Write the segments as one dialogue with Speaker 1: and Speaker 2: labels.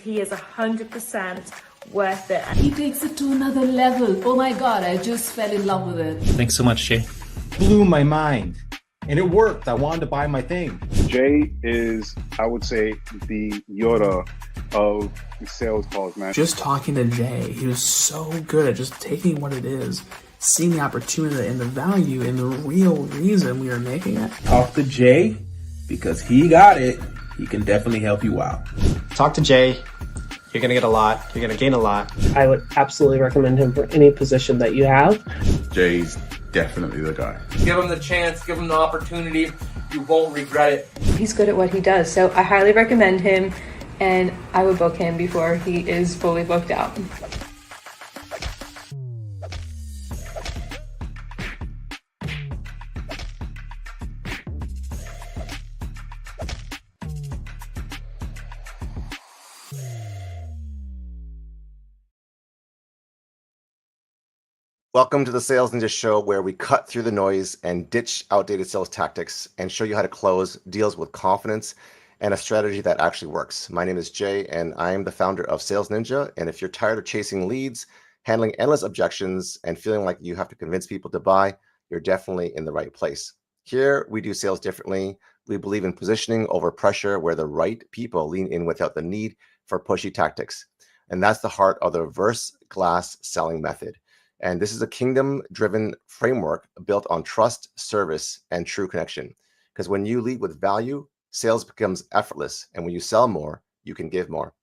Speaker 1: he is 100% worth it.
Speaker 2: He takes it to another level. Oh my God, I just fell in love with it.
Speaker 3: Thanks so much, Jay.
Speaker 4: Blew my mind. And it worked. I wanted to buy my thing.
Speaker 5: Jay is, I would say, the Yoda of sales calls, man.
Speaker 6: Just talking to Jay, he was so good at just taking what it is, seeing the opportunity and the value and the real reason we are making it.
Speaker 7: Talk to Jay because he got it. He can definitely help you out.
Speaker 8: Talk to Jay. You're going to get a lot. You're going to gain a lot.
Speaker 9: I would absolutely recommend him for any position that you have.
Speaker 10: Jay's definitely the guy.
Speaker 11: Give him the chance, give him the opportunity. You won't regret it.
Speaker 12: He's good at what he does, so I highly recommend him, and I would book him before he is fully booked out.
Speaker 13: Welcome to the Sales Ninja Show, where we cut through the noise and ditch outdated sales tactics and show you how to close deals with confidence and a strategy that actually works. My name is Jay, and I am the founder of Sales Ninja. And if you're tired of chasing leads, handling endless objections, and feeling like you have to convince people to buy, you're definitely in the right place. Here, we do sales differently. We believe in positioning over pressure, where the right people lean in without the need for pushy tactics. And that's the heart of the reverse glass selling method. And this is a kingdom-driven framework built on trust, service, and true connection. Because when you lead with value, sales becomes effortless. And when you sell more, you can give more.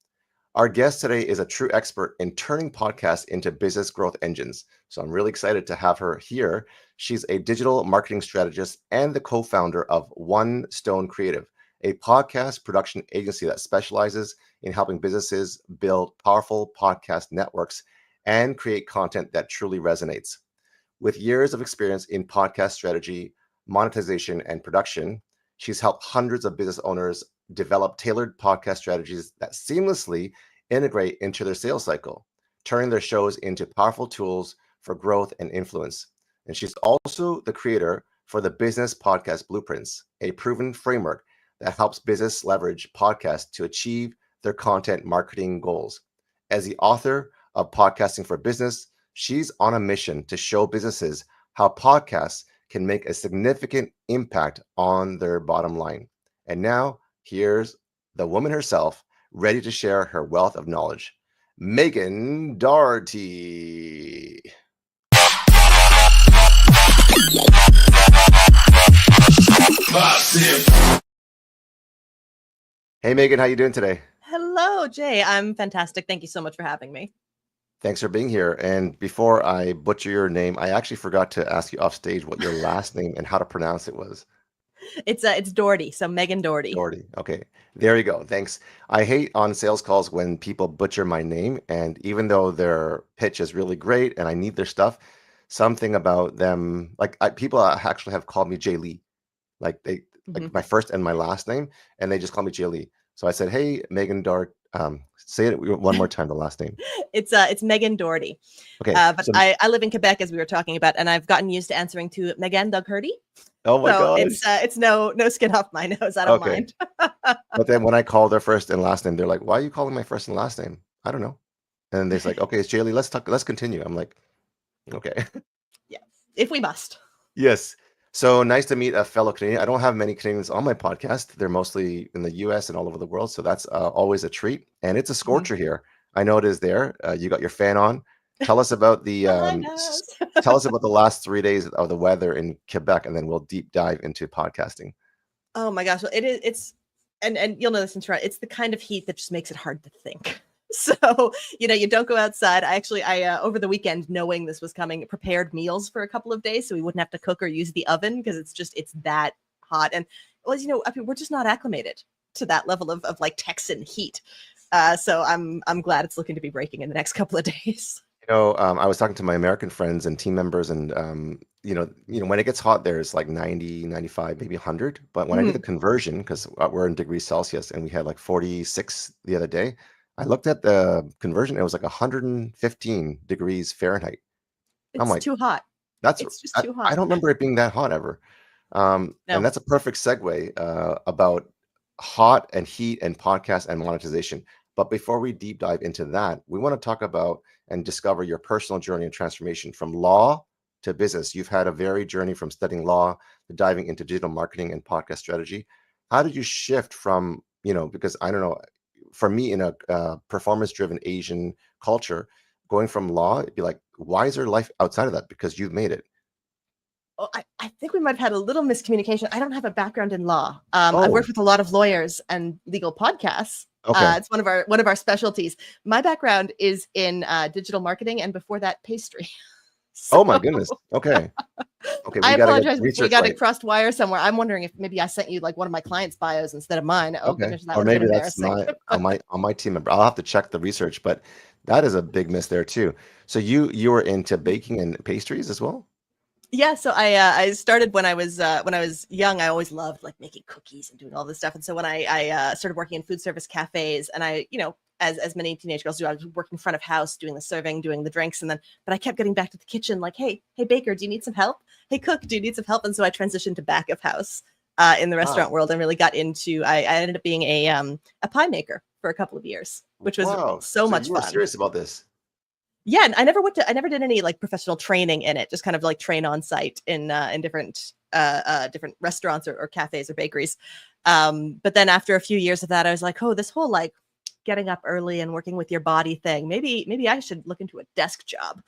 Speaker 13: Our guest today is a true expert in turning podcasts into business growth engines. So I'm really excited to have her here. She's a digital marketing strategist and the co-founder of One Stone Creative, a podcast production agency that specializes in helping businesses build powerful podcast networks and create content that truly resonates. With years of experience in podcast strategy, monetization, and production, she's helped hundreds of business owners develop tailored podcast strategies that seamlessly integrate into their sales cycle, turning their shows into powerful tools for growth and influence. And she's also the creator for the Business Podcast Blueprints, a proven framework that helps business leverage podcasts to achieve their content marketing goals. As the author of Podcasting for Business, she's on a mission to show businesses how podcasts can make a significant impact on their bottom line. And now, here's the woman herself, ready to share her wealth of knowledge, Megan Dougherty. Hey, Megan, how you doing today?
Speaker 14: Hello, Jay. I'm fantastic. Thank you so much for having me.
Speaker 13: Thanks for being here. And before I butcher your name, I actually forgot to ask you off stage what your last name and how to pronounce it was.
Speaker 14: It's Dougherty, so Megan Dougherty.
Speaker 13: Dougherty. Okay, there you go. Thanks. I hate on sales calls when people butcher my name, and even though their pitch is really great and I need their stuff, something about them, like people actually have called me Jay Lee, like my first and my last name, and they just call me Jay Lee. So I said, "Hey, Megan Dougherty." Say it one more time, the last name.
Speaker 14: It's Megan Dougherty.
Speaker 13: Okay.
Speaker 14: But so, I live in Quebec, as we were talking about, and I've gotten used to answering to Megan Dougherty.
Speaker 13: Oh my God.
Speaker 14: It's no skin off my nose. I don't mind.
Speaker 13: But then when I call their first and last name, they're like, "Why are you calling my first and last name?" I don't know. And they're like, "Okay, it's Jay Lee. Let's continue." I'm like, "Okay."
Speaker 14: Yes, if we must.
Speaker 13: Yes. So nice to meet a fellow Canadian. I don't have many Canadians on my podcast. They're mostly in the US and all over the world. So that's always a treat. And it's a scorcher here. I know it is there. You got your fan on. Tell us about the tell us about the last 3 days of the weather in Quebec, and then we'll deep dive into podcasting.
Speaker 14: Oh my gosh. Well, it's and you'll know this in Toronto. It's the kind of heat that just makes it hard to think. So, you don't go outside. I over the weekend, knowing this was coming, prepared meals for a couple of days so we wouldn't have to cook or use the oven because it's that hot. And we're just not acclimated to that level of like Texan heat. So I'm glad it's looking to be breaking in the next couple of days.
Speaker 13: I was talking to my American friends and team members, and when it gets hot, there's like 90, 95, maybe 100. But when I did the conversion, because we're in degrees Celsius and we had like 46 the other day, I looked at the conversion. It was like 115 degrees Fahrenheit. I'm like,
Speaker 14: too hot.
Speaker 13: It's just too hot. I don't remember it being that hot ever.
Speaker 14: No.
Speaker 13: And that's a perfect segue about hot and heat and podcast and monetization. But before we deep dive into that, we want to talk about and discover your personal journey and transformation from law to business. You've had a varied journey from studying law to diving into digital marketing and podcast strategy. How did you shift from, because I don't know, for me in a performance-driven Asian culture, going from law, it'd be like, why is there life outside of that? Because you've made it.
Speaker 14: Oh, I think we might have had a little miscommunication. I don't have a background in law. I've worked with a lot of lawyers and legal podcasts.
Speaker 13: Okay.
Speaker 14: It's one of our specialties. My background is in digital marketing, and before that, pastry.
Speaker 13: Oh my goodness. Okay. Okay.
Speaker 14: I apologize. We got
Speaker 13: right.
Speaker 14: it crossed wire somewhere. I'm wondering if maybe I sent you like one of my clients' bios instead of mine. Oh
Speaker 13: Okay.
Speaker 14: goodness, that
Speaker 13: Or
Speaker 14: would have
Speaker 13: maybe
Speaker 14: been
Speaker 13: that's
Speaker 14: embarrassing.
Speaker 13: on my team member. I'll have to check the research, but that is a big miss there too. So you were into baking and pastries as well?
Speaker 14: Yeah, so I started when I was young. I always loved like making cookies and doing all this stuff. And so when I started working in food service cafes, and I, as many teenage girls do, I was working front of house, doing the serving, doing the drinks, but I kept getting back to the kitchen, like, hey baker, do you need some help? Hey cook, do you need some help? And so I transitioned to back of house in the restaurant world, and really got into. I ended up being a pie maker for a couple of years, which was so much
Speaker 13: you were
Speaker 14: fun.
Speaker 13: serious about this?
Speaker 14: Yeah, and I never did any like professional training in it. Just kind of like train on site in different restaurants or cafes or bakeries. But then after a few years of that, I was like, oh, this whole like getting up early and working with your body thing, maybe I should look into a desk job.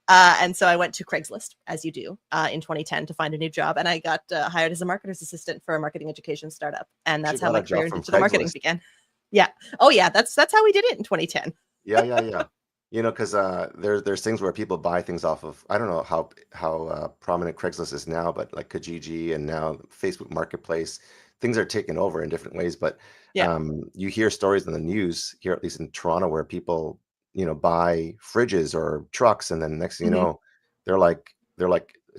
Speaker 14: And so I went to Craigslist, as you do, in 2010 to find a new job, and I got hired as a marketer's assistant for a marketing education startup, and that's how my career in digital marketing began. Yeah. Oh yeah, that's how we did it in 2010.
Speaker 13: Yeah. Because there's things where people buy things off of, I don't know how prominent Craigslist is now, but like Kijiji and now Facebook Marketplace, things are taken over in different ways. But you hear stories in the news here, at least in Toronto, where people, buy fridges or trucks, and then next thing you know, they're like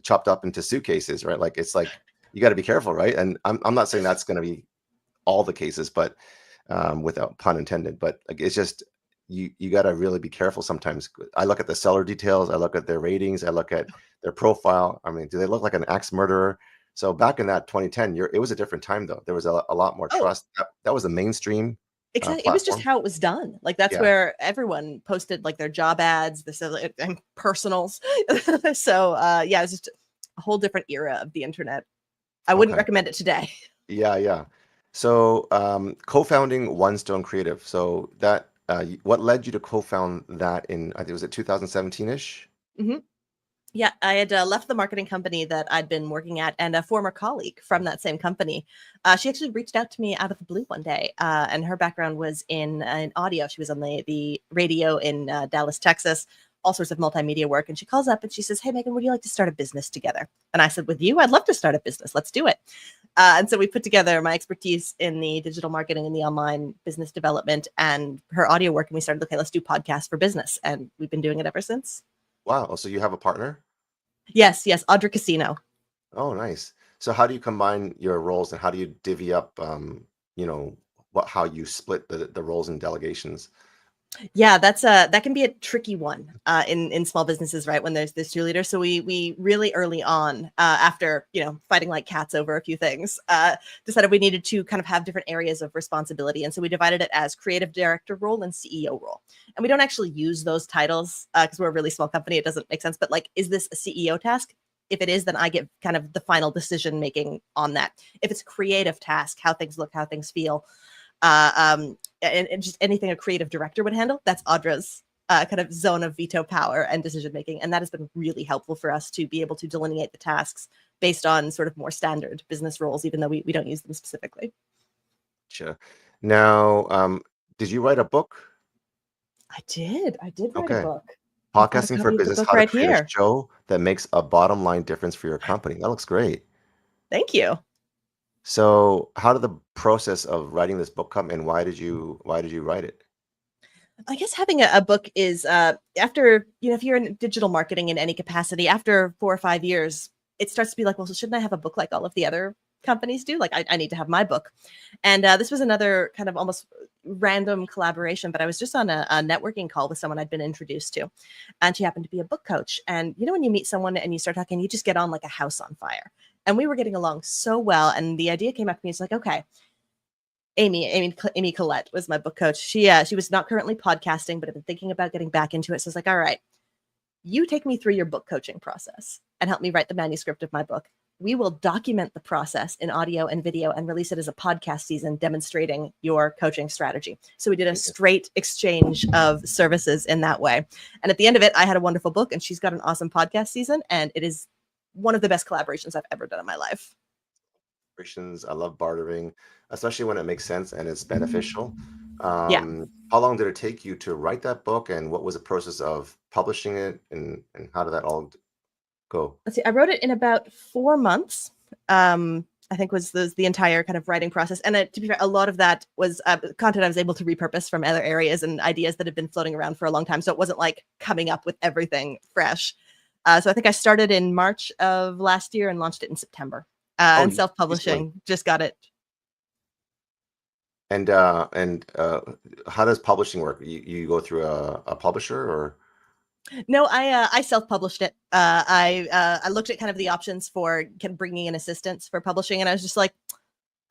Speaker 13: chopped up into suitcases, right? Like it's like you got to be careful, right? And I'm not saying that's going to be all the cases, but without pun intended, but like it's just. You got to really be careful sometimes. I look at the seller details. I look at their ratings. I look at their profile. I mean, do they look like an axe murderer? So back in that 2010, it was a different time, though. There was a lot more trust. That was the mainstream.
Speaker 14: Exactly. It was just how it was done. Like that's where everyone posted like their job ads, and personals. So it was just a whole different era of the internet. I wouldn't recommend it today.
Speaker 13: Yeah. So co-founding One Stone Creative. So that. What led you to co-found that in, I think, was it 2017-ish?
Speaker 14: Mm-hmm. Yeah, I had left the marketing company that I'd been working at, and a former colleague from that same company. She actually reached out to me out of the blue one day, and her background was in audio. She was on the radio in Dallas, Texas, all sorts of multimedia work. And she calls up and she says, hey, Megan, would you like to start a business together? And I said, with you? I'd love to start a business. Let's do it. And so we put together my expertise in the digital marketing and the online business development and her audio work. And we started, okay, let's do podcasts for business. And we've been doing it ever since.
Speaker 13: Wow. So you have a partner?
Speaker 14: Yes. Audra Casino.
Speaker 13: Oh, nice. So how do you combine your roles, and how do you divvy up, how you split the roles and delegations?
Speaker 14: Yeah, that can be a tricky one in small businesses, right? When there's two leaders. So we really early on, after fighting like cats over a few things, decided we needed to kind of have different areas of responsibility, and so we divided it as creative director role and CEO role. And we don't actually use those titles because we're a really small company. It doesn't make sense. But like, is this a CEO task? If it is, then I get kind of the final decision making on that. If it's a creative task, how things look, how things feel. And just anything a creative director would handle, that's Audra's kind of zone of veto power and decision making. And that has been really helpful for us to be able to delineate the tasks based on sort of more standard business roles, even though we don't use them specifically.
Speaker 13: Sure. Now, did you write a book?
Speaker 14: I did write a book.
Speaker 13: Podcasting for Business, how to
Speaker 14: right
Speaker 13: create
Speaker 14: here.
Speaker 13: a show that makes a bottom line difference for your company. That looks great.
Speaker 14: Thank you.
Speaker 13: So how did the process of writing this book come, and why did you write it?
Speaker 14: I guess having a book is after, if you're in digital marketing in any capacity, after 4 or 5 years, it starts to be like, well, so shouldn't I have a book like all of the other companies do? Like I need to have my book. And this was another kind of almost random collaboration, but I was just on a networking call with someone I'd been introduced to, and she happened to be a book coach. And when you meet someone and you start talking, you just get on like a house on fire. And we were getting along so well. And the idea came up to me. It's like, okay, Amy Collette was my book coach. She was not currently podcasting, but had been thinking about getting back into it. So I was like, all right, you take me through your book coaching process and help me write the manuscript of my book. We will document the process in audio and video and release it as a podcast season demonstrating your coaching strategy. So we did a straight exchange of services in that way. And at the end of it, I had a wonderful book, and she's got an awesome podcast season. And it is one of the best collaborations I've ever done in my life.
Speaker 13: I love bartering, especially when it makes sense and it's beneficial.
Speaker 14: Yeah.
Speaker 13: How long did it take you to write that book, and what was the process of publishing it, and how did that all go?
Speaker 14: Let's see, I wrote it in about 4 months. I think was the entire kind of writing process. And to be fair, a lot of that was content I was able to repurpose from other areas and ideas that had been floating around for a long time. So it wasn't like coming up with everything fresh. So I think I started in March of last year and launched it in September. And self-publishing, just got it.
Speaker 13: And how does publishing work? You go through a publisher, or?
Speaker 14: No, I self-published it. I looked at kind of the options for bringing in assistance for publishing, and I was just like,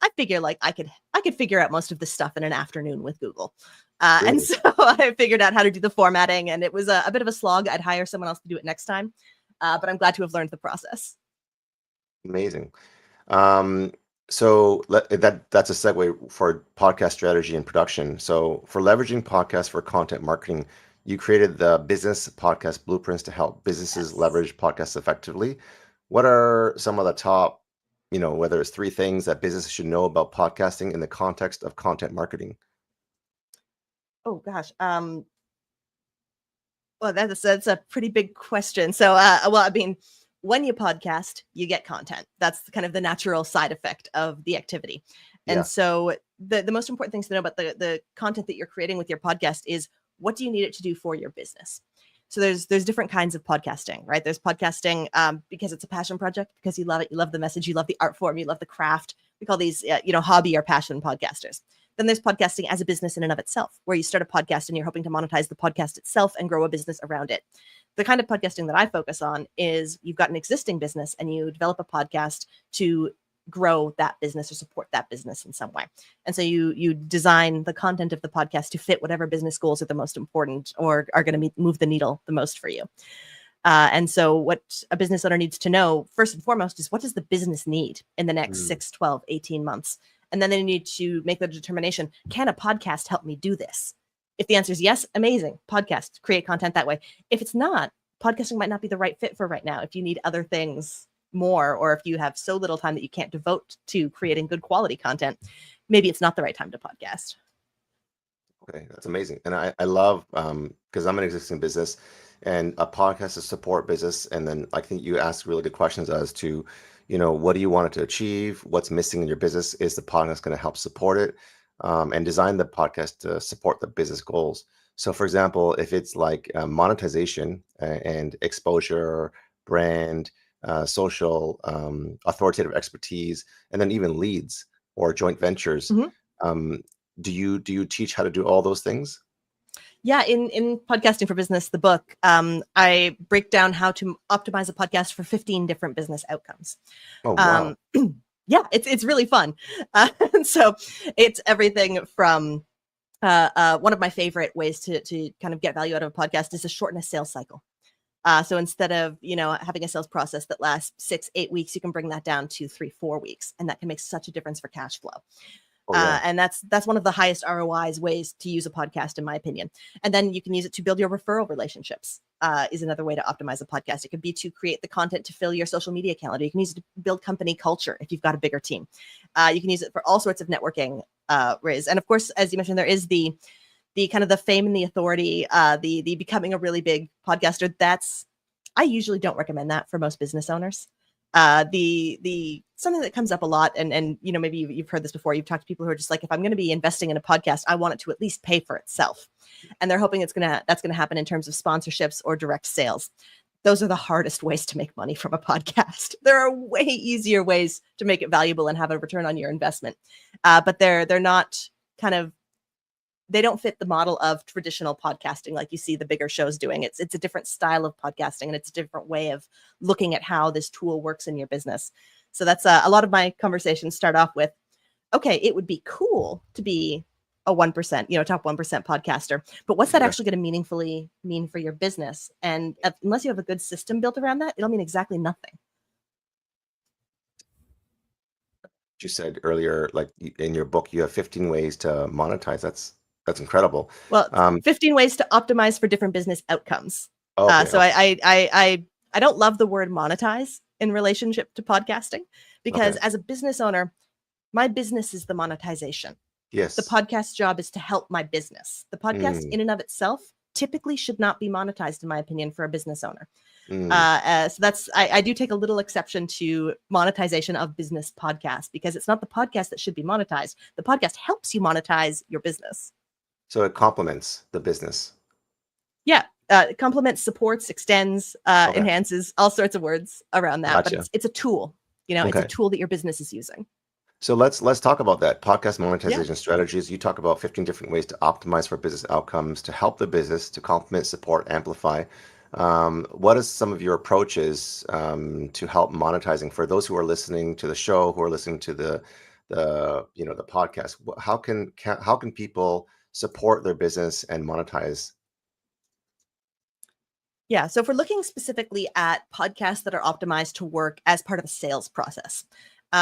Speaker 14: I figure like I could figure out most of this stuff in an afternoon with Google. Really? And so I figured out how to do the formatting, and it was a bit of a slog. I'd hire someone else to do it next time, but I'm glad to have learned the process.
Speaker 13: Amazing. So that's a segue for podcast strategy and production. So for leveraging podcasts for content marketing, you created the business podcast blueprints to help businesses leverage podcasts effectively. What are some of the top, whether it's 3 things that businesses should know about podcasting in the context of content marketing?
Speaker 14: Oh gosh. Well, that's a pretty big question. So, when you podcast, you get content. That's kind of the natural side effect of the activity. And so the most important things to know about the content that you're creating with your podcast is, what do you need it to do for your business? So there's different kinds of podcasting, right? There's podcasting because it's a passion project, because you love it, you love the message, you love the art form, you love the craft. We call these, hobby or passion podcasters. Then there's podcasting as a business in and of itself, where you start a podcast and you're hoping to monetize the podcast itself and grow a business around it. The kind of podcasting that I focus on is, you've got an existing business and you develop a podcast to grow that business or support that business in some way. And so you design the content of the podcast to fit whatever business goals are the most important or are going to move the needle the most for you. And so what a business owner needs to know, first and foremost, is what does the business need in the next 6, 12, 18 months? And then they need to make the determination, can a podcast help me do this? If the answer is yes, amazing. Podcast, create content that way. If it's not, podcasting might not be the right fit for right now. If you need other things more, or if you have so little time that you can't devote to creating good quality content, maybe it's not the right time to podcast.
Speaker 13: Okay, that's amazing. And I love, because I'm an existing business, and a podcast is support business. And then I think you ask really good questions as to, what do you want it to achieve? What's missing in your business? Is the podcast going to help support it? And design the podcast to support the business goals. So for example, if it's like monetization and exposure, brand, social, authoritative expertise, and then even leads or joint ventures, do you teach how to do all those things?
Speaker 14: Yeah, in Podcasting for Business, the book, I break down how to optimize a podcast for 15 different business outcomes.
Speaker 13: Oh, wow.
Speaker 14: Yeah, it's really fun. So it's everything from one of my favorite ways to kind of get value out of a podcast is to shorten a sales cycle. So instead of, having a sales process that lasts 6, 8 weeks, you can bring that down to 3, 4 weeks. And that can make such a difference for cash flow. Oh, yeah. And that's one of the highest ROIs ways to use a podcast, in my opinion. And then you can use it to build your referral relationships, is another way to optimize a podcast. It could be to create the content to fill your social media calendar. You can use it to build company culture if you've got a bigger team. You can use it for all sorts of networking ways. And of course, as you mentioned, there is the kind of the fame and the authority, the becoming a really big podcaster. I usually don't recommend that for most business owners. The something that comes up a lot, and maybe you've heard this before. You've talked to people who are just like, if I'm going to be investing in a podcast, I want it to at least pay for itself, and they're hoping that's going to happen in terms of sponsorships or direct sales. Those are the hardest ways to make money from a podcast. There are way easier ways to make it valuable and have a return on your investment, but they're not they don't fit the model of traditional podcasting like you see the bigger shows doing. It's a different style of podcasting, and it's a different way of looking at how this tool works in your business. So that's a lot of my conversations start off with, okay, it would be cool to be a 1%, top 1% podcaster, but what's that actually going to meaningfully mean for your business? And unless you have a good system built around that, it'll mean exactly nothing.
Speaker 13: You said earlier, like in your book, you have 15 ways to monetize. That's incredible.
Speaker 14: Well, 15 ways to optimize for different business outcomes.
Speaker 13: Okay,
Speaker 14: So I don't love the word monetize in relationship to podcasting, because as a business owner, my business is the monetization.
Speaker 13: Yes.
Speaker 14: The podcast job is to help my business. The podcast in and of itself typically should not be monetized, in my opinion, for a business owner. So that's, I do take a little exception to monetization of business podcasts, because it's not the podcast that should be monetized. The podcast helps you monetize your business.
Speaker 13: So it complements the business.
Speaker 14: Yeah. Complements, supports, extends, enhances, all sorts of words around that.
Speaker 13: Gotcha.
Speaker 14: But it's a tool, it's a tool that your business is using.
Speaker 13: So let's talk about that. Podcast monetization strategies. You talk about 15 different ways to optimize for business outcomes, to help the business, to complement, support, amplify. What is some of your approaches to help monetizing for those who are listening to the show, who are listening to the podcast? How can people support their business and monetize?
Speaker 14: Yeah. So if we're looking specifically at podcasts that are optimized to work as part of a sales process,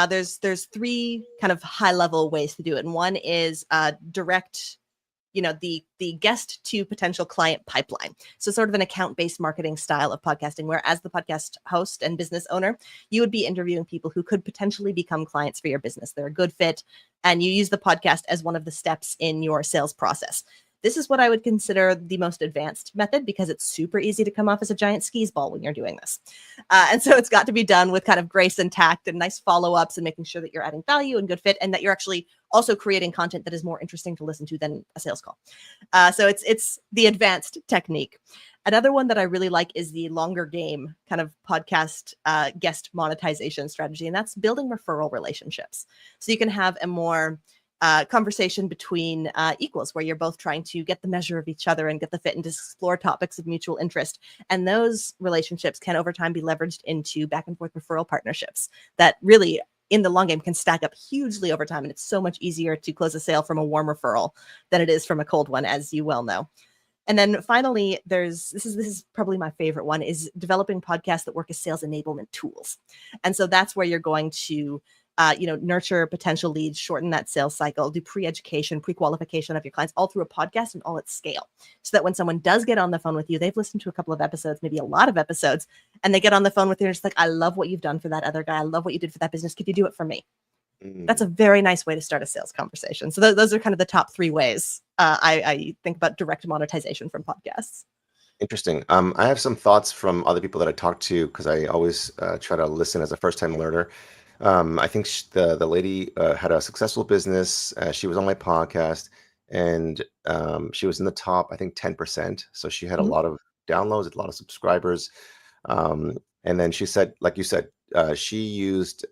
Speaker 14: there's three kind of high level ways to do it. And one is direct, the guest to potential client pipeline. So sort of an account-based marketing style of podcasting, where as the podcast host and business owner, you would be interviewing people who could potentially become clients for your business. They're a good fit, and you use the podcast as one of the steps in your sales process. This is what I would consider the most advanced method, because it's super easy to come off as a giant skis ball when you're doing this. And so it's got to be done with kind of grace and tact and nice follow-ups, and making sure that you're adding value and good fit, and that you're actually also creating content that is more interesting to listen to than a sales call. So it's the advanced technique. Another one that I really like is the longer game kind of podcast guest monetization strategy, and that's building referral relationships. So you can have a more conversation between equals, where you're both trying to get the measure of each other and get the fit and explore topics of mutual interest. And those relationships can over time be leveraged into back and forth referral partnerships that really in the long game can stack up hugely over time. And it's so much easier to close a sale from a warm referral than it is from a cold one, as you well know. And then finally, this is probably my favorite one, is developing podcasts that work as sales enablement tools. And so that's where you're going to nurture potential leads, shorten that sales cycle, do pre-education, pre-qualification of your clients, all through a podcast and all at scale. So that when someone does get on the phone with you, they've listened to a couple of episodes, maybe a lot of episodes, and they get on the phone with you and it's like, I love what you've done for that other guy. I love what you did for that business. Could you do it for me? That's a very nice way to start a sales conversation. So those are kind of the top three ways I think about direct monetization from podcasts.
Speaker 13: Interesting. I have some thoughts from other people that I talk to, because I always try to listen as a first-time learner. I think the lady had a successful business. She was on my podcast, and she was in the top, I think, 10%. So she had a lot of downloads, a lot of subscribers. And then she said, like you said, she used,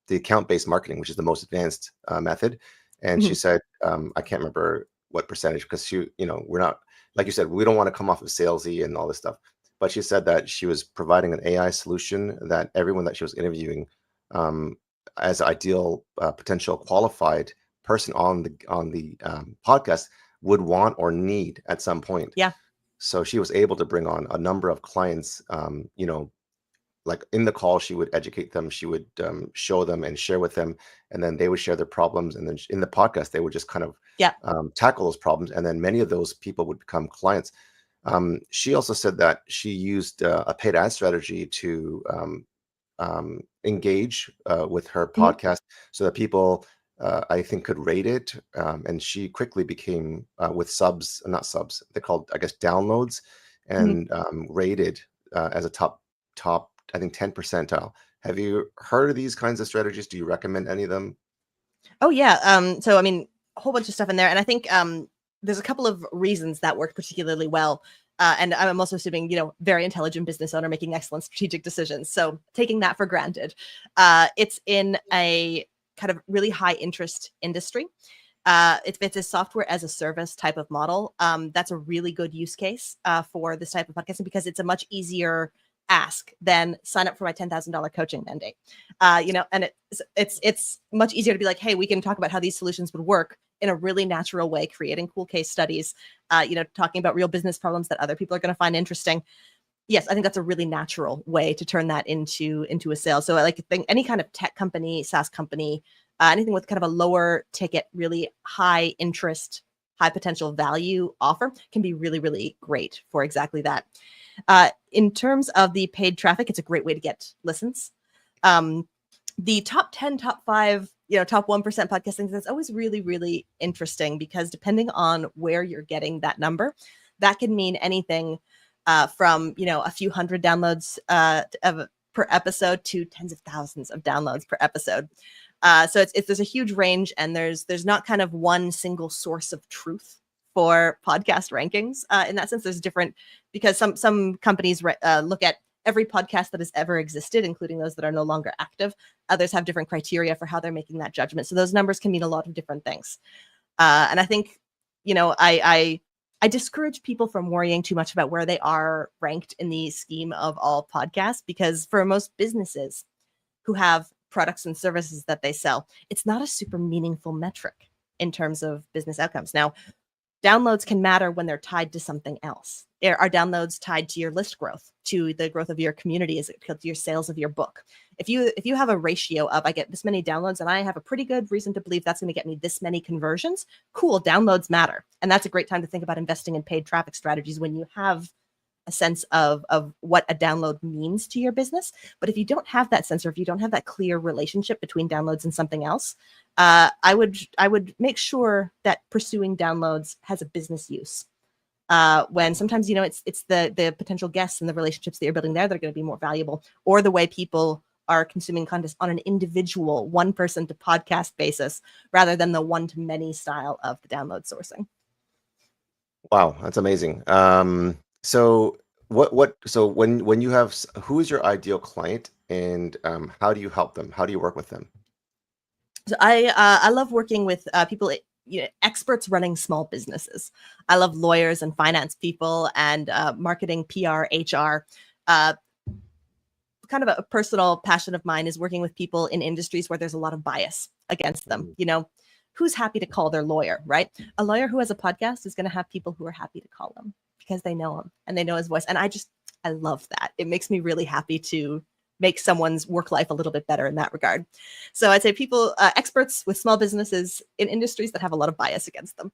Speaker 13: the account-based marketing, which is the most advanced method. And she said, I can't remember what percentage, because we're not, like you said, we don't want to come off of salesy and all this stuff. But she said that she was providing an AI solution that everyone that she was interviewing as ideal potential qualified person on the podcast would want or need at some point.
Speaker 14: Yeah.
Speaker 13: So she was able to bring on a number of clients. Like in the call, she would educate them, she would show them and share with them, and then they would share their problems. And then in the podcast, they would just kind of tackle those problems. And then many of those people would become clients. She also said that she used a paid ad strategy to engage with her podcast, so that people, I think, could rate it. And she quickly became, with not subs, they're called, I guess, downloads, and rated as a top, I think, 10 percentile. Have you heard of these kinds of strategies? Do you recommend any of them?
Speaker 14: Oh, yeah. So, I mean, a whole bunch of stuff in there. And I think there's a couple of reasons that worked particularly well. And I'm also assuming, very intelligent business owner making excellent strategic decisions. So taking that for granted, it's in a kind of really high interest industry. It's a software as a service type of model. That's a really good use case for this type of podcasting, because it's a much easier ask, then sign up for my $10,000 coaching mandate. And it's much easier to be like, hey, we can talk about how these solutions would work in a really natural way, creating cool case studies, talking about real business problems that other people are going to find interesting. Yes, I think that's a really natural way to turn that into a sale. So I like to think any kind of tech company, SaaS company, anything with kind of a lower ticket, really high interest, high potential value offer can be really, really great for exactly that. In terms of the paid traffic, it's a great way to get listens. The top 10, top 5, top 1% podcasting, that's always really, really interesting because depending on where you're getting that number, that can mean anything from, a few hundred downloads per episode to tens of thousands of downloads per episode. So there's a huge range, and there's not kind of one single source of truth for podcast rankings. In that sense, there's different, because some companies look at every podcast that has ever existed, including those that are no longer active. Others have different criteria for how they're making that judgment. So those numbers can mean a lot of different things. And I think, I discourage people from worrying too much about where they are ranked in the scheme of all podcasts, because for most businesses who have products and services that they sell, it's not a super meaningful metric in terms of business outcomes. Now, downloads can matter when they're tied to something else. Are downloads tied to your list growth, to the growth of your community? Is it to your sales of your book? If you have a ratio of, I get this many downloads and I have a pretty good reason to believe that's going to get me this many conversions, cool, downloads matter. And that's a great time to think about investing in paid traffic strategies when you have a sense of what a download means to your business. But if you don't have that sense, or if you don't have that clear relationship between downloads and something else, I would make sure that pursuing downloads has a business use. When sometimes, it's the potential guests and the relationships that you're building there that are going to be more valuable, or the way people are consuming content on an individual one person to podcast basis rather than the one to many style of the download sourcing.
Speaker 13: Wow, that's amazing. So when you have, who is your ideal client, and how do you help them? How do you work with them?
Speaker 14: So I love working with people, experts running small businesses. I love lawyers and finance people and marketing, PR, HR. Kind of a personal passion of mine is working with people in industries where there's a lot of bias against them. Who's happy to call their lawyer, right? A lawyer who has a podcast is going to have people who are happy to call him because they know him and they know his voice. And I love that. It makes me really happy to make someone's work life a little bit better in that regard. So I'd say people, experts with small businesses in industries that have a lot of bias against them.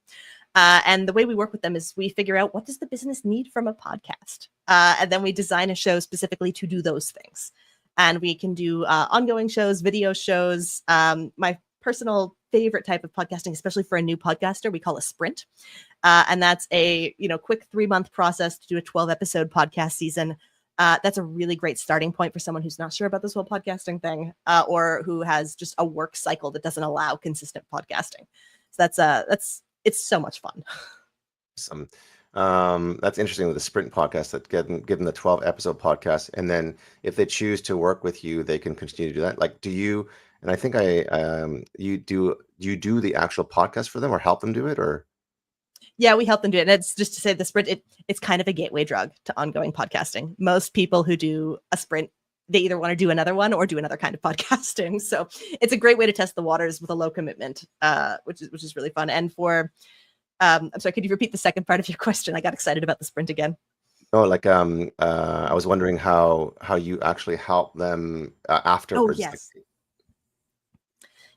Speaker 14: And the way we work with them is we figure out, what does the business need from a podcast? And then we design a show specifically to do those things. And we can do ongoing shows, video shows. My personal favorite type of podcasting, especially for a new podcaster, we call a sprint. And that's a quick 3-month process to do a 12-episode podcast season. That's a really great starting point for someone who's not sure about this whole podcasting thing, or who has just a work cycle that doesn't allow consistent podcasting. So it's so much fun.
Speaker 13: Awesome. That's interesting with the sprint podcast, that given the 12-episode podcast, and then if they choose to work with you, they can continue to do that. Like, do you? And I think you do the actual podcast for them, or help them do it, or?
Speaker 14: Yeah, we help them do it. And it's just to say, the sprint, it's kind of a gateway drug to ongoing podcasting. Most people who do a sprint, they either want to do another one or do another kind of podcasting. So it's a great way to test the waters with a low commitment, which is really fun. And for, I'm sorry, could you repeat the second part of your question? I got excited about the sprint again.
Speaker 13: Oh, like I was wondering how you actually help them afterwards.
Speaker 14: Oh, yes.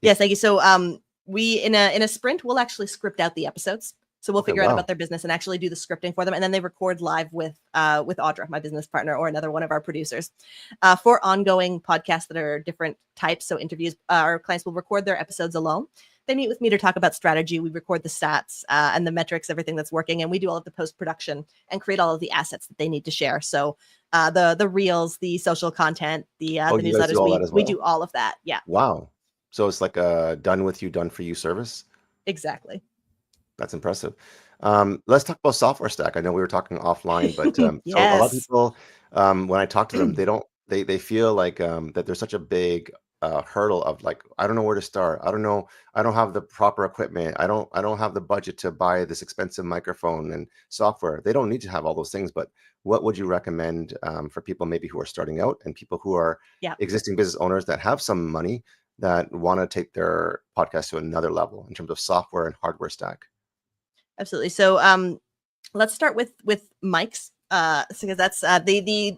Speaker 14: Yes, thank you. So we in a sprint, we'll actually script out the episodes. So we'll figure out about their business and actually do the scripting for them. And then they record live with Audra, my business partner, or another one of our producers. For ongoing podcasts that are different types, so interviews, our clients will record their episodes alone. They meet with me to talk about strategy. We record the stats and the metrics, everything that's working. And we do all of the post-production and create all of the assets that they need to share. So the reels, the social content, the newsletters, we do all of that. Yeah.
Speaker 13: Wow. So it's like a done with you, done for you service?
Speaker 14: Exactly.
Speaker 13: That's impressive. Let's talk about software stack. I know we were talking offline, but
Speaker 14: yes.
Speaker 13: So a lot of people, when I talk to them, they feel like that there's such a big hurdle of like, I don't know where to start. I don't have the proper equipment. I don't have the budget to buy this expensive microphone and software. They don't need to have all those things, but what would you recommend for people maybe who are starting out and people who are existing business owners that have some money that want to take their podcast to another level in terms of software and hardware stack?
Speaker 14: Absolutely. So let's start with mics, because that's the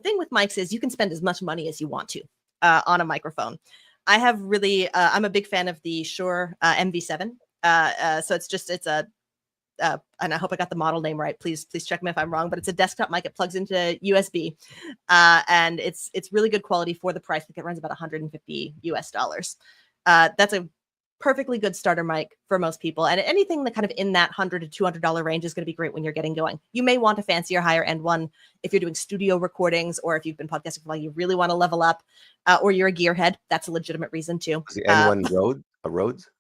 Speaker 14: thing with mics is you can spend as much money as you want to on a microphone. I have really, I'm a big fan of the Shure MV7. So it's a, and I hope I got the model name right. Please check me if I'm wrong, but it's a desktop mic. It plugs into USB, and it's really good quality for the price. I think it runs about $150 US. That's a perfectly good starter mic for most people, and anything that kind of in that $100 to $200 range is going to be great when you're getting going. You may want a fancier, higher end one if you're doing studio recordings, or if you've been podcasting for a while, you really want to level up, or you're a gearhead. That's a legitimate reason too.
Speaker 13: Is the N1 Rhodes?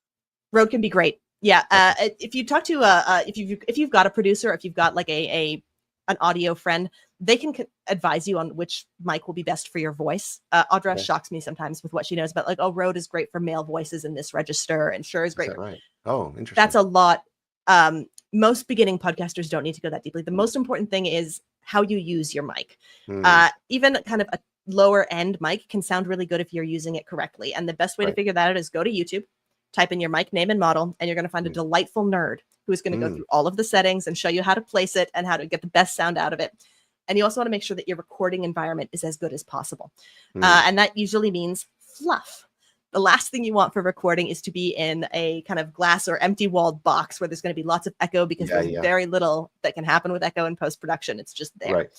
Speaker 14: Rode can be great. Yeah. If you talk to if you've got a producer, if you've got like an audio friend, they can advise you on which mic will be best for your voice. Audra shocks me sometimes with what she knows about, like, oh, Rode is great for male voices in this register, and Shure is great.
Speaker 13: Is that right? Oh, interesting.
Speaker 14: That's a lot. Most beginning podcasters don't need to go that deeply. The most important thing is how you use your mic. Even kind of a lower end mic can sound really good if you're using it correctly. And the best way to figure that out is go to YouTube, type in your mic name and model, and you're going to find a delightful nerd who is going to go through all of the settings and show you how to place it and how to get the best sound out of it. And you also want to make sure that your recording environment is as good as possible. And that usually means fluff. The last thing you want for recording is to be in a kind of glass or empty walled box where there's going to be lots of echo, because there's very little that can happen with echo in post-production. It's just there.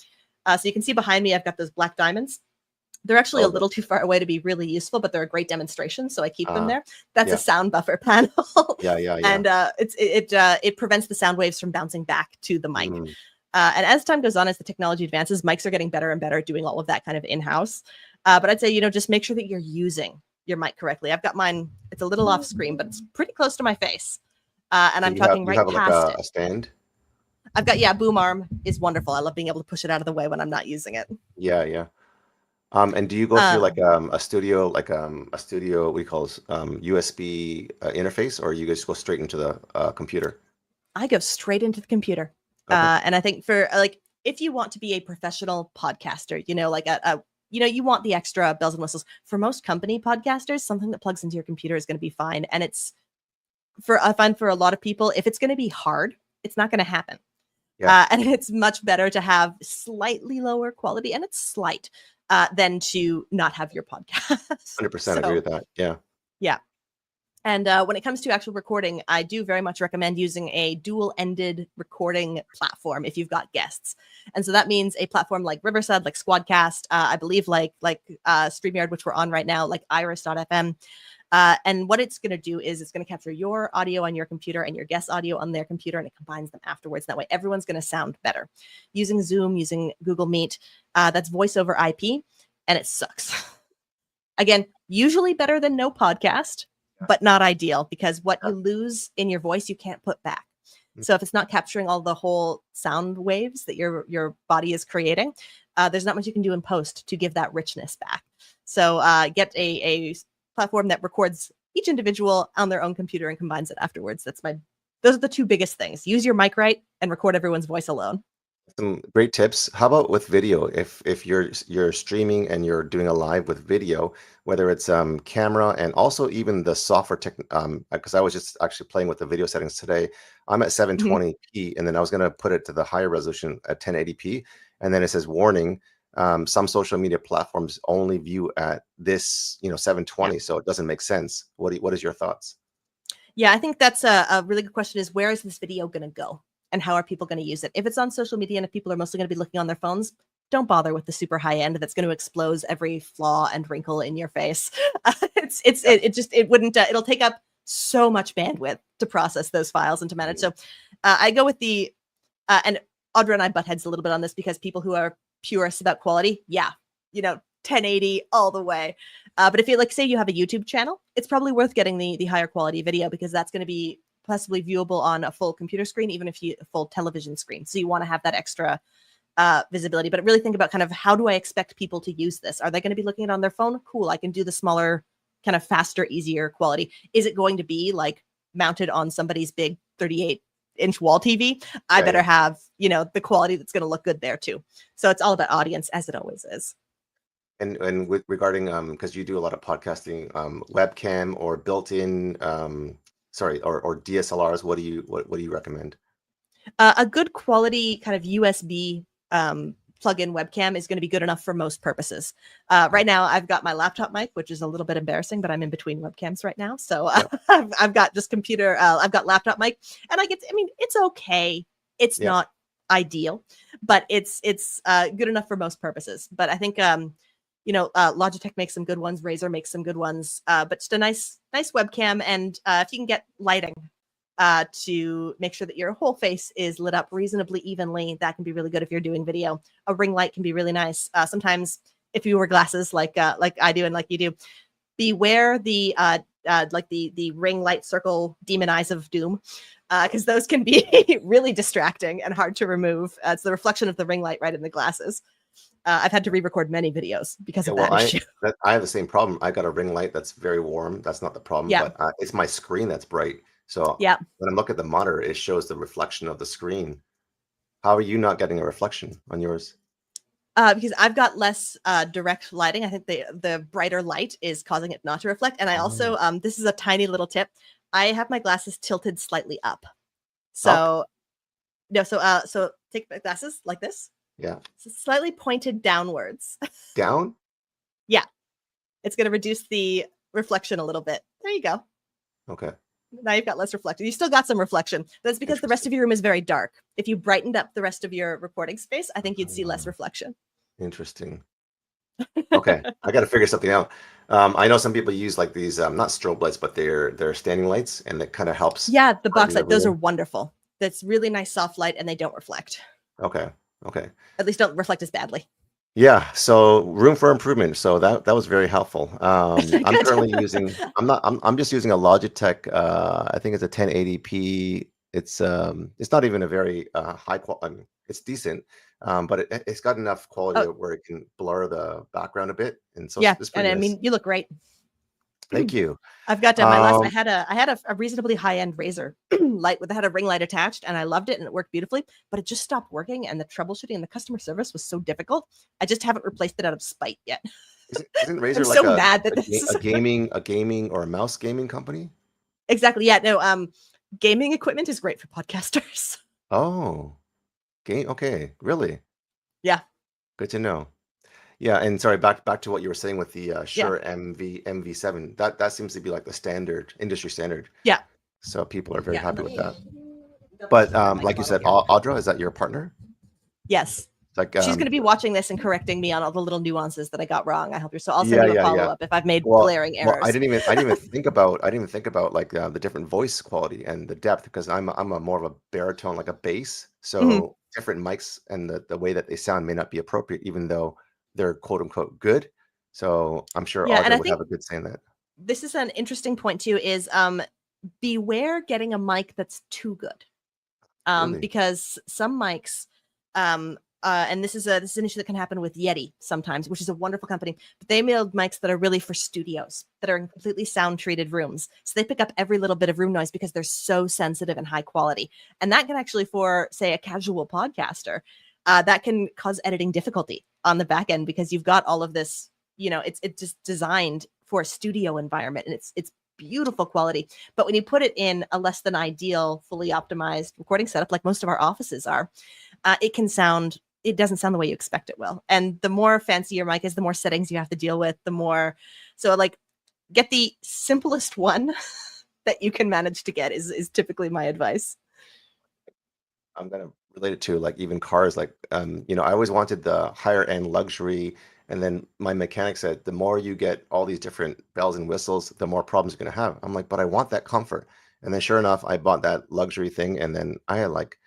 Speaker 14: So you can see behind me, I've got those black diamonds. They're actually a little too far away to be really useful, but they're a great demonstration, so I keep them there. That's a sound buffer panel. And it prevents the sound waves from bouncing back to the mic. And as time goes on, as the technology advances, mics are getting better and better at doing all of that kind of in-house. But I'd say, just make sure that you're using your mic correctly. I've got mine, it's a little off screen, but it's pretty close to my face. And I'm talking right past
Speaker 13: like
Speaker 14: it.
Speaker 13: A stand?
Speaker 14: I've got, boom arm is wonderful. I love being able to push it out of the way when I'm not using it.
Speaker 13: And do you go through like a studio, what do you call this, USB interface, or you just go straight into the computer?
Speaker 14: I go straight into the computer. And I think for if you want to be a professional podcaster, you want the extra bells and whistles. For most company podcasters, something that plugs into your computer is going to be fine. And I find for a lot of people, if it's going to be hard, it's not going to happen. And it's much better to have slightly lower quality, and it's slight, than to not have your podcast.
Speaker 13: 100% agree with that. Yeah.
Speaker 14: And when it comes to actual recording, I do very much recommend using a dual-ended recording platform if you've got guests. And so that means a platform like Riverside, like Squadcast, I believe like StreamYard, which we're on right now, like Iris.fm. And what it's going to do is it's going to capture your audio on your computer and your guest audio on their computer, and it combines them afterwards. That way, everyone's going to sound better. Using Zoom, using Google Meet, that's voice over IP, and it sucks. Again, usually better than no podcast, but not ideal, because what you lose in your voice, you can't put back. So if it's not capturing all the whole sound waves that your body is creating, there's not much you can do in post to give that richness back. So get a platform that records each individual on their own computer and combines it afterwards. Those are the two biggest things. Use your mic right and record everyone's voice alone.
Speaker 13: Some great tips. How about with video? If you're streaming and you're doing a live with video, whether it's camera and also even the software tech, because I was just actually playing with the video settings today. I'm at 720p, and then I was going to put it to the higher resolution at 1080p, and then it says warning. Some social media platforms only view at this, 720, so it doesn't make sense. What is your thoughts?
Speaker 14: Yeah, I think that's a really good question. Is where is this video going to go? And how are people going to use it? If it's on social media and if people are mostly going to be looking on their phones, don't bother with the super high end that's going to expose every flaw and wrinkle in your face. It'll take up so much bandwidth to process those files and to manage. So I go with and Audra and I butt heads a little bit on this, because people who are purists about quality, 1080 all the way. But if you say you have a YouTube channel, it's probably worth getting the higher quality video, because that's going to be possibly viewable on a full computer screen, even if a full television screen. So you want to have that extra visibility, but really think about kind of how do I expect people to use this? Are they going to be looking at it on their phone? Cool, I can do the smaller, kind of faster, easier quality. Is it going to be like mounted on somebody's big 38-inch wall TV? I better have, the quality that's going to look good there too. So it's all about audience, as it always is.
Speaker 13: And regarding because you do a lot of podcasting, webcam or built-in or DSLRs, what do you recommend?
Speaker 14: A good quality kind of USB plug-in webcam is going to be good enough for most purposes. Right now, I've got my laptop mic, which is a little bit embarrassing, but I'm in between webcams right now, so I've got just computer. I've got laptop mic, and it's okay. It's not ideal, but it's good enough for most purposes. But I think Logitech makes some good ones. Razer makes some good ones. But just a nice webcam, and if you can get lighting to make sure that your whole face is lit up reasonably evenly, that can be really good if you're doing video. A ring light can be really nice. Sometimes if you wear glasses like I do and like you do, beware the the ring light circle demon eyes of doom, because those can be really distracting and hard to remove. It's the reflection of the ring light right in the glasses. I've had to re-record many videos because of that issue.
Speaker 13: I have the same problem. I got a ring light that's very warm. That's not the problem, but it's my screen that's bright. So when I look at the monitor, it shows the reflection of the screen. How are you not getting a reflection on yours?
Speaker 14: Because I've got less direct lighting. I think the brighter light is causing it not to reflect. And I also, this is a tiny little tip. I have my glasses tilted slightly up. So so take my glasses like this.
Speaker 13: Yeah.
Speaker 14: So slightly pointed downwards.
Speaker 13: Down?
Speaker 14: Yeah. It's going to reduce the reflection a little bit. There you go.
Speaker 13: Okay.
Speaker 14: Now you've got less reflection. You still got some reflection. That's because the rest of your room is very dark. If you brightened up the rest of your recording space, I think you'd see less reflection.
Speaker 13: Interesting. Okay. I got to figure something out. I know some people use like these, not strobe lights, but they're standing lights, and it kind of helps.
Speaker 14: Yeah, the box light. Those are wonderful. That's really nice soft light, and they don't reflect.
Speaker 13: Okay.
Speaker 14: At least don't reflect as badly.
Speaker 13: Yeah, so room for improvement. So that was very helpful. I'm currently using. I'm just using a Logitech. I think it's a 1080p. It's not even a very high quality. It's decent, but it's got enough quality where it can blur the background a bit. And so it's
Speaker 14: and
Speaker 13: nice.
Speaker 14: you look great.
Speaker 13: Thank you.
Speaker 14: I've got my last. I had a reasonably high end Razer light that had a ring light attached, and I loved it, and it worked beautifully. But it just stopped working, and the troubleshooting and the customer service was so difficult. I just haven't replaced it out of spite yet.
Speaker 13: Isn't Razer
Speaker 14: I'm
Speaker 13: like
Speaker 14: so mad that
Speaker 13: a gaming or a mouse gaming company?
Speaker 14: Exactly. Yeah. No. Gaming equipment is great for podcasters.
Speaker 13: Oh, game. Okay. Really?
Speaker 14: Yeah.
Speaker 13: Good to know. Yeah, and sorry, back to what you were saying with the Shure MV7. That seems to be like the standard, industry standard.
Speaker 14: Yeah.
Speaker 13: So people are very happy with that. But like you said, Audra, is that your partner?
Speaker 14: Yes.
Speaker 13: Like
Speaker 14: she's going to be watching this and correcting me on all the little nuances that I got wrong. I hope you're. So I'll send you a follow up if I've made glaring errors.
Speaker 13: Well, I didn't even think about like the different voice quality and the depth, because I'm a more of a baritone, like a bass. So different mics and the way that they sound may not be appropriate, even though they're quote unquote good. So I'm sure Audra would have a good say in that.
Speaker 14: This is an interesting point too, is beware getting a mic that's too good.
Speaker 13: Really?
Speaker 14: Because some mics, and this is an issue that can happen with Yeti sometimes, which is a wonderful company, but they build mics that are really for studios, that are in completely sound treated rooms. So they pick up every little bit of room noise because they're so sensitive and high quality. And that can actually, for say a casual podcaster, that can cause editing difficulty on the back end, because you've got all of this, it's just designed for a studio environment, and it's beautiful quality. But when you put it in a less than ideal, fully optimized recording setup, like most of our offices are, it doesn't sound the way you expect it will. And the more fancy your mic is, the more settings you have to deal with, the more, so like get the simplest one that you can manage to get is typically my advice.
Speaker 13: I'm going to relate it to like even cars, like, I always wanted the higher end luxury. And then my mechanic said, the more you get all these different bells and whistles, the more problems you're going to have. I'm like, but I want that comfort. And then sure enough, I bought that luxury thing. And then I had like,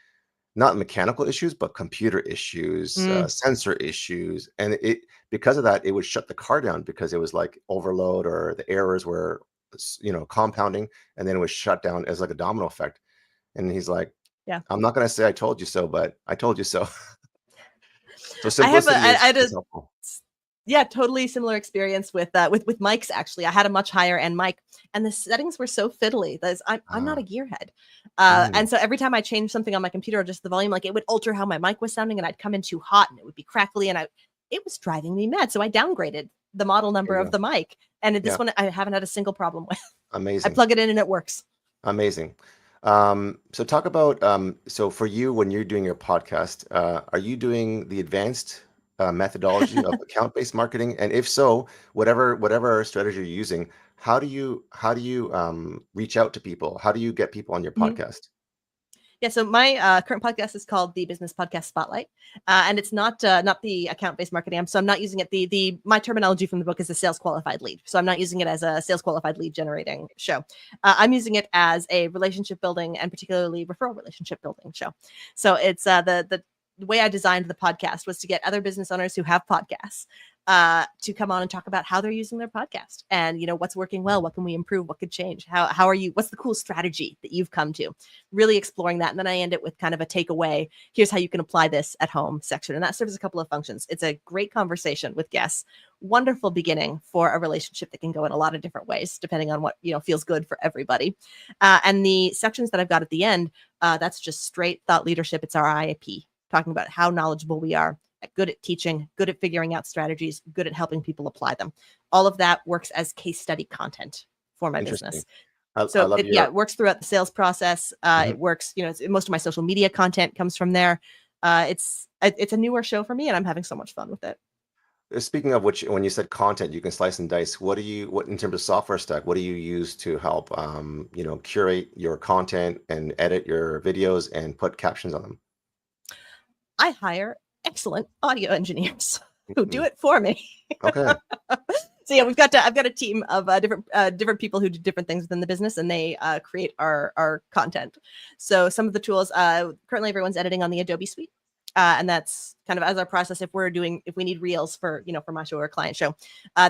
Speaker 13: not mechanical issues, but computer issues, sensor issues. And because of that, it would shut the car down, because it was like overload, or the errors were, compounding, and then it was shut down as like a domino effect. And he's like, I'm not going to say I told you so, but I told you so. So
Speaker 14: I have
Speaker 13: simplicity
Speaker 14: I had a
Speaker 13: is helpful.
Speaker 14: yeah, totally similar experience with mics. Actually, I had a much higher end mic, and the settings were so fiddly. That I'm not a gearhead, and so every time I changed something on my computer, or just the volume, like it would alter how my mic was sounding, and I'd come in too hot, and it would be crackly, and it was driving me mad. So I downgraded the model number of the mic, and this one I haven't had a single problem with.
Speaker 13: Amazing.
Speaker 14: I plug it in and it works.
Speaker 13: Amazing. So talk about so for you when you're doing your podcast, are you doing the advanced methodology of account-based marketing? And if so, whatever strategy you're using, how do you reach out to people? How do you get people on your podcast?
Speaker 14: Yeah, so my current podcast is called the Business Podcast Spotlight, and it's not the account-based marketing. So I'm not using it. My terminology from the book is a sales qualified lead. So I'm not using it as a sales qualified lead generating show. I'm using it as a relationship building and particularly referral relationship building show. So it's the way I designed the podcast was to get other business owners who have podcasts to come on and talk about how they're using their podcast and, what's working well, what can we improve, what could change, how are you, what's the cool strategy that you've come to, really exploring that. And then I end it with kind of a takeaway. Here's how you can apply this at home section. And that serves a couple of functions. It's a great conversation with guests, wonderful beginning for a relationship that can go in a lot of different ways, depending on what, feels good for everybody. And the sections that I've got at the end, that's just straight thought leadership. It's our IAP, talking about how knowledgeable we are, good at teaching, good at figuring out strategies, good at helping people apply them. All of that works as case study content for my business. So it works throughout the sales process. It works, most of my social media content comes from there. It's a newer show for me and I'm having so much fun with it.
Speaker 13: Speaking of which, when you said content, you can slice and dice. What in terms of software stack, what do you use to help, curate your content and edit your videos and put captions on them?
Speaker 14: I hire excellent audio engineers who do it for me.
Speaker 13: Okay.
Speaker 14: So yeah, I've got a team of different people who do different things within the business, and they create our content. So some of the tools, currently everyone's editing on the Adobe Suite, and that's kind of as our process. If we need reels for for my show or a client show,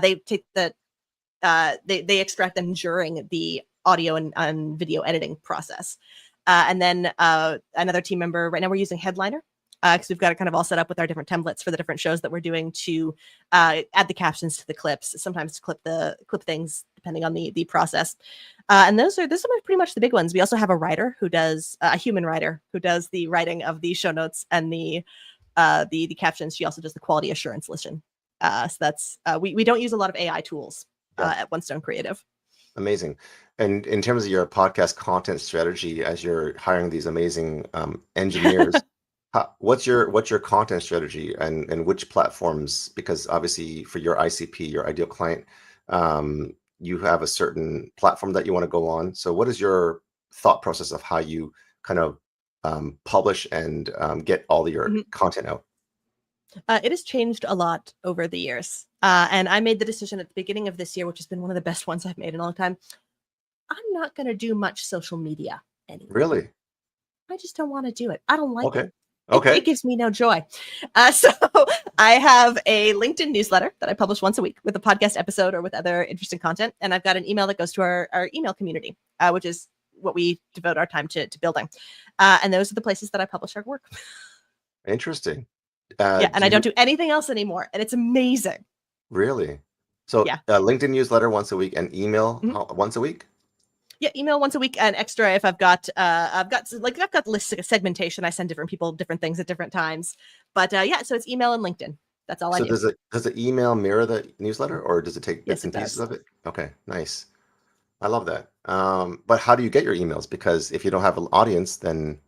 Speaker 14: they take they extract them during the audio and video editing process, and then another team member. Right now we're using Headliner. Because we've got it kind of all set up with our different templates for the different shows that we're doing to add the captions to the clips, sometimes to clip things depending on the process. And those are pretty much the big ones. We also have a writer who does a human writer who does the writing of the show notes and the captions. She also does the quality assurance listen. So that's we don't use a lot of AI tools at One Stone Creative.
Speaker 13: Amazing. And in terms of your podcast content strategy, as you're hiring these amazing engineers. What's your content strategy and which platforms? Because obviously for your ICP, your ideal client, you have a certain platform that you want to go on. So what is your thought process of how you kind of publish and get all of your content out?
Speaker 14: It has changed a lot over the years. And I made the decision at the beginning of this year, which has been one of the best ones I've made in a long time. I'm not going to do much social media anymore.
Speaker 13: Really?
Speaker 14: I just don't want to do it. I don't like it.
Speaker 13: Okay.
Speaker 14: It gives me no joy. So I have a LinkedIn newsletter that I publish once a week with a podcast episode or with other interesting content. And I've got an email that goes to our email community, which is what we devote our time to building. And those are the places that I publish our work.
Speaker 13: Interesting.
Speaker 14: And I don't do anything else anymore. And it's amazing.
Speaker 13: Really? So LinkedIn newsletter once a week and email once a week?
Speaker 14: Yeah, email once a week and extra if I've got list segmentation. I send different people different things at different times. But so it's email and LinkedIn. That's all I do.
Speaker 13: So does the email mirror the newsletter or does it take bits and pieces of it? Okay, nice. I love that. But how do you get your emails? Because if you don't have an audience, then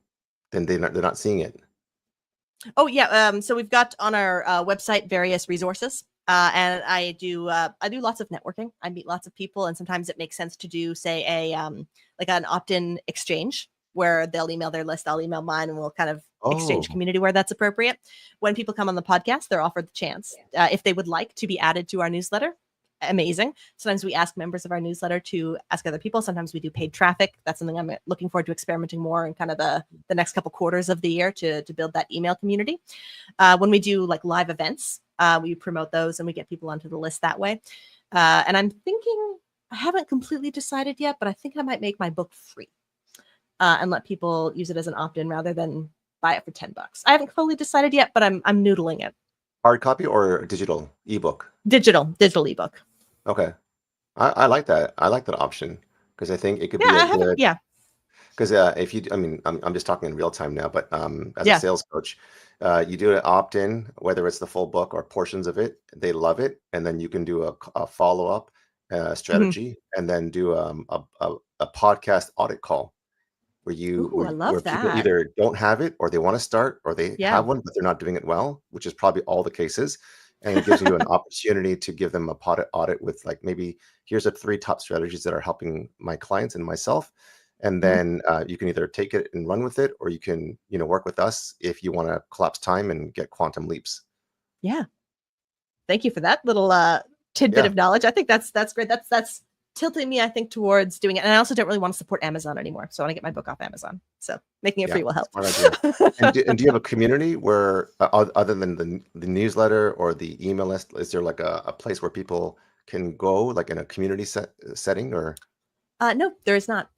Speaker 13: they're not seeing it.
Speaker 14: Oh yeah. So we've got on our website various resources. And I do lots of networking. I meet lots of people, and sometimes it makes sense to do, say, an opt-in exchange where they'll email their list, I'll email mine, and we'll kind of exchange community where that's appropriate. When people come on the podcast, they're offered the chance if they would like to be added to our newsletter. Amazing. Sometimes we ask members of our newsletter to ask other people. Sometimes we do paid traffic. That's something I'm looking forward to experimenting more in kind of the next couple quarters of the year to build that email community. When we do like live events, we promote those and we get people onto the list that way. And I'm thinking, I haven't completely decided yet, but I think I might make my book free and let people use it as an opt-in rather than buy it for $10. I haven't fully decided yet, but I'm noodling it.
Speaker 13: Hard copy or digital ebook?
Speaker 14: Digital ebook.
Speaker 13: Okay. I like that. I like that option because I think it could
Speaker 14: Yeah,
Speaker 13: be
Speaker 14: I
Speaker 13: a
Speaker 14: haven't.
Speaker 13: good,
Speaker 14: Yeah,
Speaker 13: because if you, I mean, I'm just talking in real time now, but as a
Speaker 14: yeah.
Speaker 13: sales coach, you do an opt-in, whether it's the full book or portions of it, they love it. And then you can do a follow-up
Speaker 14: Mhm.
Speaker 13: strategy and then do a podcast audit call where
Speaker 14: Ooh, I
Speaker 13: where
Speaker 14: love
Speaker 13: people
Speaker 14: that.
Speaker 13: either don't have it or they want to start or they
Speaker 14: Yeah.
Speaker 13: have one but they're not doing it well, which is probably all the cases. And it gives you an opportunity to give them a audit with like maybe here's the 3 top strategies that are helping my clients and myself. And
Speaker 14: Mhm.
Speaker 13: then you can either take it and run with it, or you can work with us if you want to collapse time and get quantum leaps.
Speaker 14: Yeah. Thank you for that little tidbit
Speaker 13: Yeah,
Speaker 14: of knowledge. I think that's great. That's tilting me, I think, towards doing it. And I also don't really want to support Amazon anymore. So I want to get my book off Amazon. So making it
Speaker 13: yeah,
Speaker 14: free will help.
Speaker 13: smart idea. And do you have a community where other than the newsletter or the email list, is there like a place where people can go, like in a community setting, or
Speaker 14: No, there is not.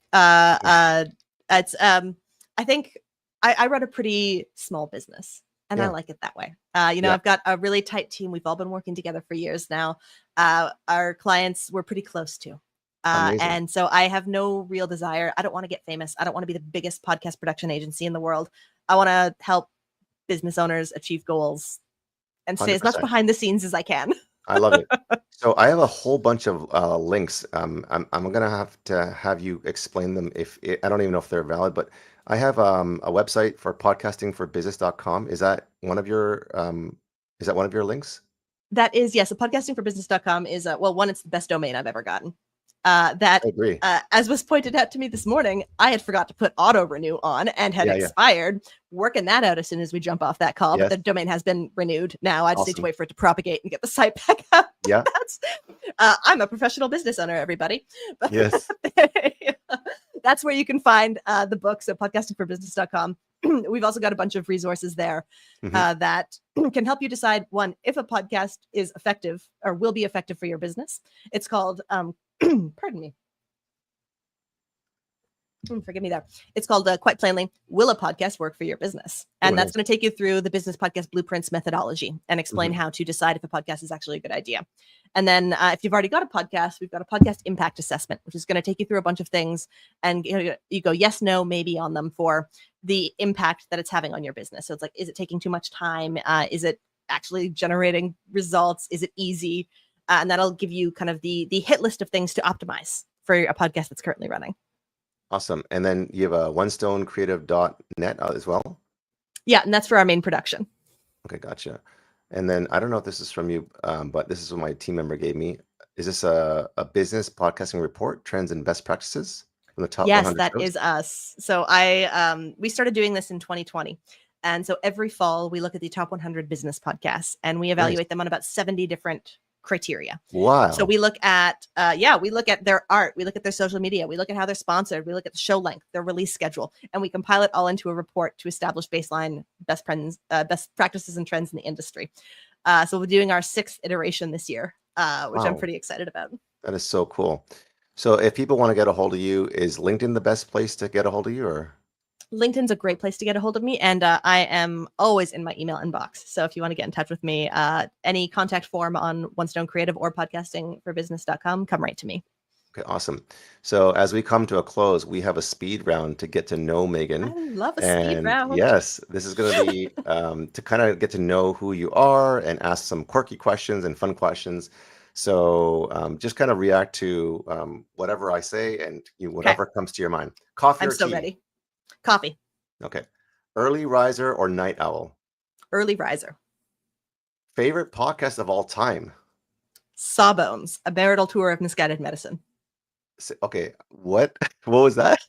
Speaker 14: It's I think I run a pretty small business, and I
Speaker 13: yeah,
Speaker 14: like it that way.
Speaker 13: yeah,
Speaker 14: I've got a really tight team. We've all been working together for years now. Our clients we're pretty close to.
Speaker 13: amazing.
Speaker 14: And so I have no real desire. I don't want to get famous. I don't want to be the biggest podcast production agency in the world. I want to help business owners achieve goals and stay as much
Speaker 13: 100%.
Speaker 14: behind the scenes as I can.
Speaker 13: I love it. So I have a whole bunch of links. I'm gonna have to have you explain them. I don't even know if they're valid, but I have a website for podcastingforbusiness.com. Is that one of your links?
Speaker 14: That is, yes, so podcastingforbusiness.com is one, it's the best domain I've ever gotten.
Speaker 13: I
Speaker 14: That
Speaker 13: agree.
Speaker 14: as was pointed out to me this morning, I had forgot to put auto renew on and had
Speaker 13: Yeah, yeah.
Speaker 14: expired. Working that out as soon as we jump off that call, but
Speaker 13: Yes.
Speaker 14: the domain has been renewed. Now I just need to
Speaker 13: Awesome.
Speaker 14: wait for it to propagate and get the site back up.
Speaker 13: Yeah.
Speaker 14: I'm a professional business owner, everybody. But
Speaker 13: Yes.
Speaker 14: that's where you can find the books at podcastingforbusiness.com. We've also got a bunch of resources there
Speaker 13: Mhm.
Speaker 14: that can help you decide, one, if a podcast is effective or will be effective for your business. It's called, pardon me. Forgive me there. It's called, quite plainly, will a podcast work for your business? And
Speaker 13: Oh,
Speaker 14: that's
Speaker 13: nice.
Speaker 14: going to take you through the business podcast blueprints methodology and explain
Speaker 13: Mhm.
Speaker 14: how to decide if a podcast is actually a good idea. And then if you've already got a podcast, we've got a podcast impact assessment, which is going to take you through a bunch of things. And you go yes, no, maybe on them for the impact that it's having on your business. So it's like, is it taking too much time? Is it actually generating results? Is it easy? And that'll give you kind of the hit list of things to optimize for a podcast that's currently running.
Speaker 13: Awesome. And then you have a onestonecreative.net as well.
Speaker 14: Yeah, and that's for our main production.
Speaker 13: Okay, gotcha. And then I don't know if this is from you, but this is what my team member gave me. Is this a business podcasting report, trends and best practices from the top
Speaker 14: Yes,
Speaker 13: 100
Speaker 14: that
Speaker 13: shows?
Speaker 14: is us. So we started doing this in 2020. And so every fall we look at the top 100 business podcasts and we evaluate them on about 70 different criteria.
Speaker 13: Wow.
Speaker 14: So we look at we look at their art, we look at their social media, we look at how they're sponsored, we look at the show length, their release schedule, and we compile it all into a report to establish baseline best practices and trends in the industry. So we're doing our 6th iteration this year, which I'm
Speaker 13: Wow.
Speaker 14: pretty excited about.
Speaker 13: That is so cool. So if people want to get a hold of you, is LinkedIn the best place to get a hold of you, or?
Speaker 14: LinkedIn's a great place to get a hold of me, and I am always in my email inbox. So if you want to get in touch with me, any contact form on One Stone Creative or podcastingforbusiness.com, come right to me.
Speaker 13: Okay, awesome. So as we come to a close, we have a speed round to get to know Megan.
Speaker 14: I love a speed round.
Speaker 13: Yes, this is going to be to kind of get to know who you are and ask some quirky questions and fun questions. So just kind of react to whatever I say and whatever comes to your mind. Coffee
Speaker 14: I'm
Speaker 13: or
Speaker 14: so
Speaker 13: tea?
Speaker 14: ready. Coffee.
Speaker 13: Okay. Early riser or night owl?
Speaker 14: Early riser.
Speaker 13: Favorite podcast of all time?
Speaker 14: Sawbones, a marital tour of misguided medicine.
Speaker 13: Okay, what? What was that?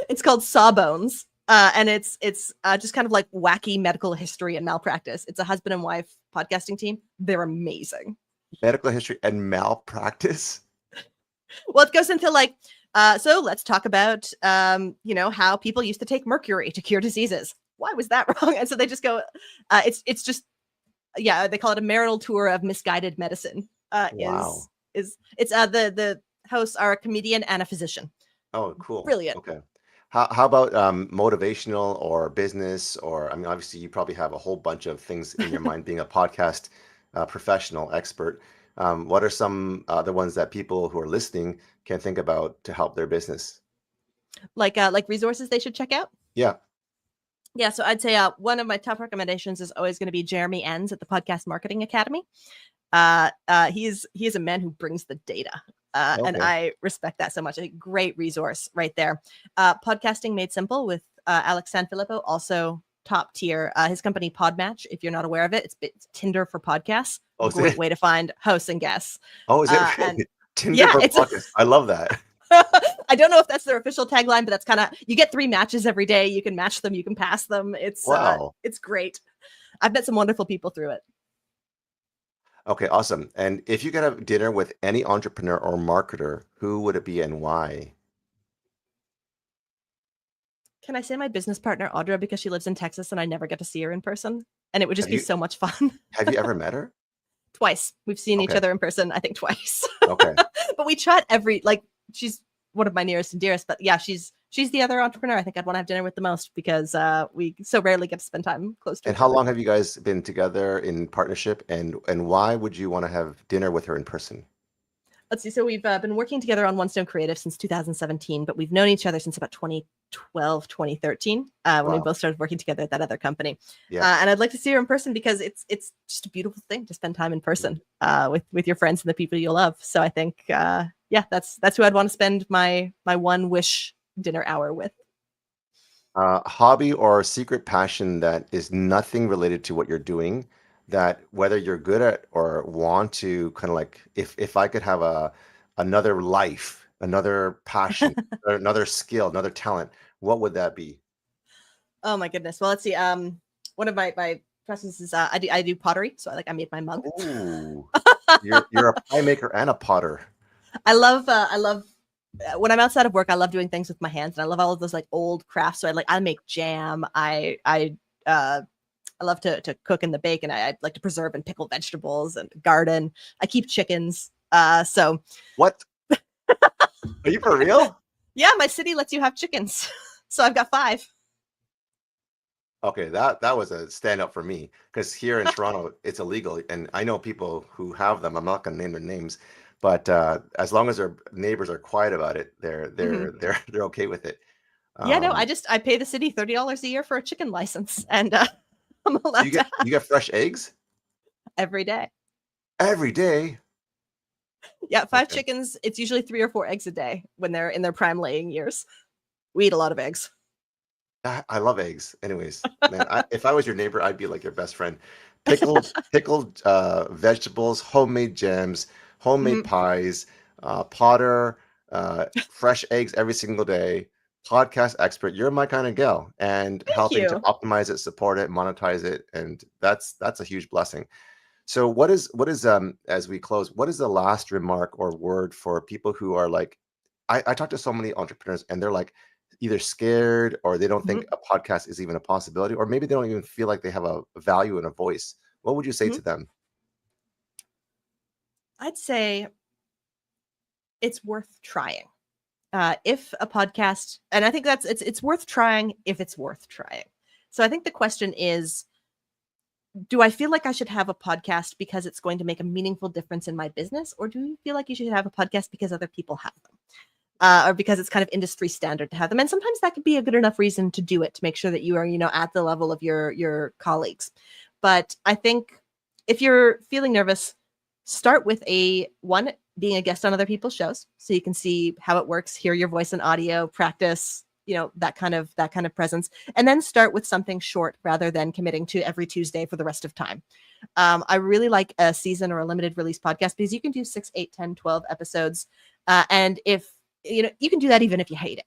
Speaker 14: It's called Sawbones, and it's just kind of like wacky medical history and malpractice. It's a husband and wife podcasting team. They're amazing.
Speaker 13: Medical history and malpractice?
Speaker 14: Well, it goes into like, so let's talk about, how people used to take mercury to cure diseases. Why was that wrong? And so they just go, it's just, they call it a marital tour of misguided medicine.
Speaker 13: Wow.
Speaker 14: It's the hosts are a comedian and a physician.
Speaker 13: Oh, cool.
Speaker 14: Brilliant.
Speaker 13: Okay. How about motivational or business? Or, I mean, obviously, you probably have a whole bunch of things in your mind being a podcast professional expert. What are some other ones that people who are listening can think about to help their business?
Speaker 14: Like resources they should check out?
Speaker 13: Yeah.
Speaker 14: Yeah, so I'd say one of my top recommendations is always going to be Jeremy Enns at the Podcast Marketing Academy. He is a man who brings the data, and I respect that so much. A great resource right there. Podcasting Made Simple with Alex Sanfilippo, also top tier. His company Podmatch, if you're not aware of it, it's Tinder for podcasts.
Speaker 13: Oh,
Speaker 14: Great way to find hosts and guests.
Speaker 13: Oh, is it really? Tinder for podcasts? I love that.
Speaker 14: I don't know if that's their official tagline, but that's kind of, you get 3 matches every day. You can match them, you can pass them. It's it's great. I've met some wonderful people through it.
Speaker 13: Okay, awesome. And if you could have dinner with any entrepreneur or marketer, who would it be and why?
Speaker 14: Can I say my business partner, Audra, because she lives in Texas and I never get to see her in person? And it would just be so much fun.
Speaker 13: Have you ever met her?
Speaker 14: Twice. We've seen each other in person, I think twice.
Speaker 13: Okay.
Speaker 14: But we chat she's one of my nearest and dearest, but yeah, she's the other entrepreneur I think I'd want to have dinner with the most, because we so rarely get to spend time close to
Speaker 13: And how long have you guys been together in partnership, and why would you want to have dinner with her in person?
Speaker 14: Let's see. So we've been working together on One Stone Creative since 2017, but we've known each other since about 2012, 2013, when we both started working together at that other company.
Speaker 13: Yeah.
Speaker 14: And I'd like to see her in person, because it's just a beautiful thing to spend time in person with your friends and the people you love. So I think, that's who I'd want to spend my one wish dinner hour with.
Speaker 13: Hobby or secret passion that is nothing related to what you're doing, that whether you're good at or want to kind of like, if I could have another life, another passion, another skill, another talent, what would that be?
Speaker 14: Oh my goodness. Well, let's see. One of my passions is I do pottery. So I made my mug.
Speaker 13: Ooh, you're a pie maker and a potter.
Speaker 14: I love when I'm outside of work, I love doing things with my hands, and I love all of those like old crafts. So I make jam. I love to cook and bake, and I like to preserve and pickle vegetables and garden. I keep chickens. So
Speaker 13: what? Are you for real?
Speaker 14: Yeah, my city lets you have chickens. So I've got 5.
Speaker 13: Okay, that was a standout for me, because here in Toronto it's illegal, and I know people who have them. I'm not going to name their names, but as long as their neighbors are quiet about it, they're okay with it.
Speaker 14: Yeah, no, I pay the city $30 a year for a chicken license, and I'm allowed
Speaker 13: you get fresh eggs
Speaker 14: every day.
Speaker 13: Every day.
Speaker 14: Yeah, 5 chickens. It's usually 3 or 4 eggs a day when they're in their prime laying years. We eat a lot of eggs.
Speaker 13: I love eggs. Anyways, man, if I was your neighbor, I'd be like your best friend. Pickled vegetables, homemade jams, homemade pies, potter, fresh eggs every single day, podcast expert. You're my kind of gal, and helping to optimize it, support it, monetize it, and that's a huge blessing. So what is as we close, what is the last remark or word for people who are like, I talk to so many entrepreneurs and they're like either scared, or they don't think a podcast is even a possibility, or maybe they don't even feel like they have a value and a voice. What would you say to them?
Speaker 14: I'd say it's worth trying. If a podcast, and I think it's worth trying if it's worth trying. So I think the question is, do I feel like I should have a podcast because it's going to make a meaningful difference in my business? Or do you feel like you should have a podcast because other people have them? Or because it's kind of industry standard to have them? And sometimes that could be a good enough reason to do it, to make sure that you are, at the level of your colleagues. But I think if you're feeling nervous, start with being a guest on other people's shows, so you can see how it works, hear your voice and audio, practice, that kind of presence, and then start with something short rather than committing to every Tuesday for the rest of time. I really like a season or a limited release podcast, because you can do 6, 8, 10, 12 episodes. And if, you can do that even if you hate it.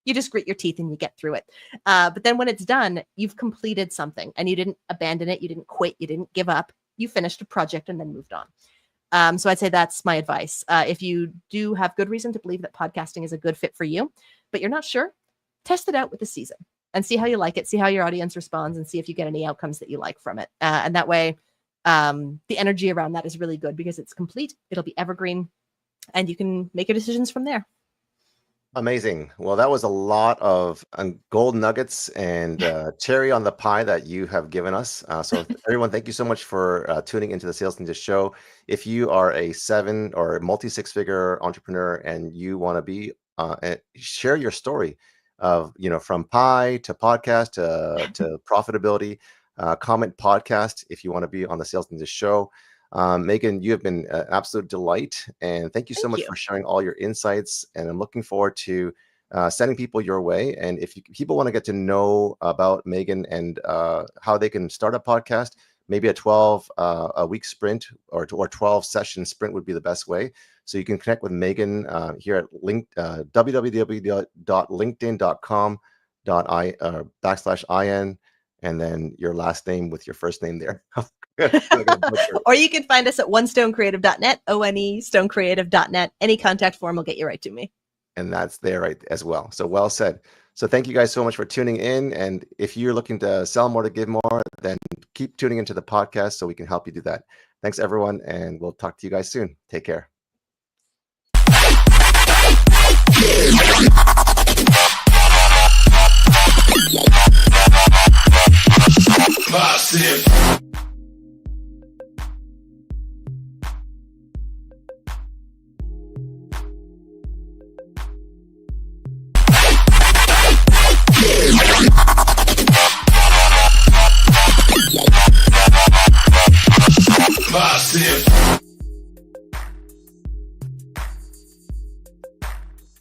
Speaker 14: You just grit your teeth and you get through it. But then when it's done, you've completed something, and you didn't abandon it. You didn't quit. You didn't give up. You finished a project and then moved on. So I'd say that's my advice. If you do have good reason to believe that podcasting is a good fit for you, but you're not sure, test it out with a season and see how you like it, see how your audience responds, and see if you get any outcomes that you like from it. And that way, the energy around that is really good, because it's complete, it'll be evergreen, and you can make your decisions from there.
Speaker 13: Amazing. Well, that was a lot of gold nuggets and cherry on the pie that you have given us. So, everyone, thank you so much for tuning into the Sales Ninja Show. If you are a 7 or multi 6-figure entrepreneur and you want to be share your story of from pie to podcast to profitability, comment podcast if you want to be on the Sales Ninja Show. Megan, you have been an absolute delight, and thank you so much for sharing all your insights. And I'm looking forward to sending people your way. And if people want to get to know about Megan and how they can start a podcast, maybe a 12-week sprint or 12 session sprint would be the best way. So you can connect with Megan here at www.linkedin.com/in, and then your last name with your first name there.
Speaker 14: Or you can find us at onestonecreative.net, onestonecreative.net. Any contact form will get you right to me.
Speaker 13: And that's there right as well. So well said. So thank you guys so much for tuning in. And if you're looking to sell more, to give more, then keep tuning into the podcast so we can help you do that. Thanks, everyone. And we'll talk to you guys soon. Take care.
Speaker 7: Massive.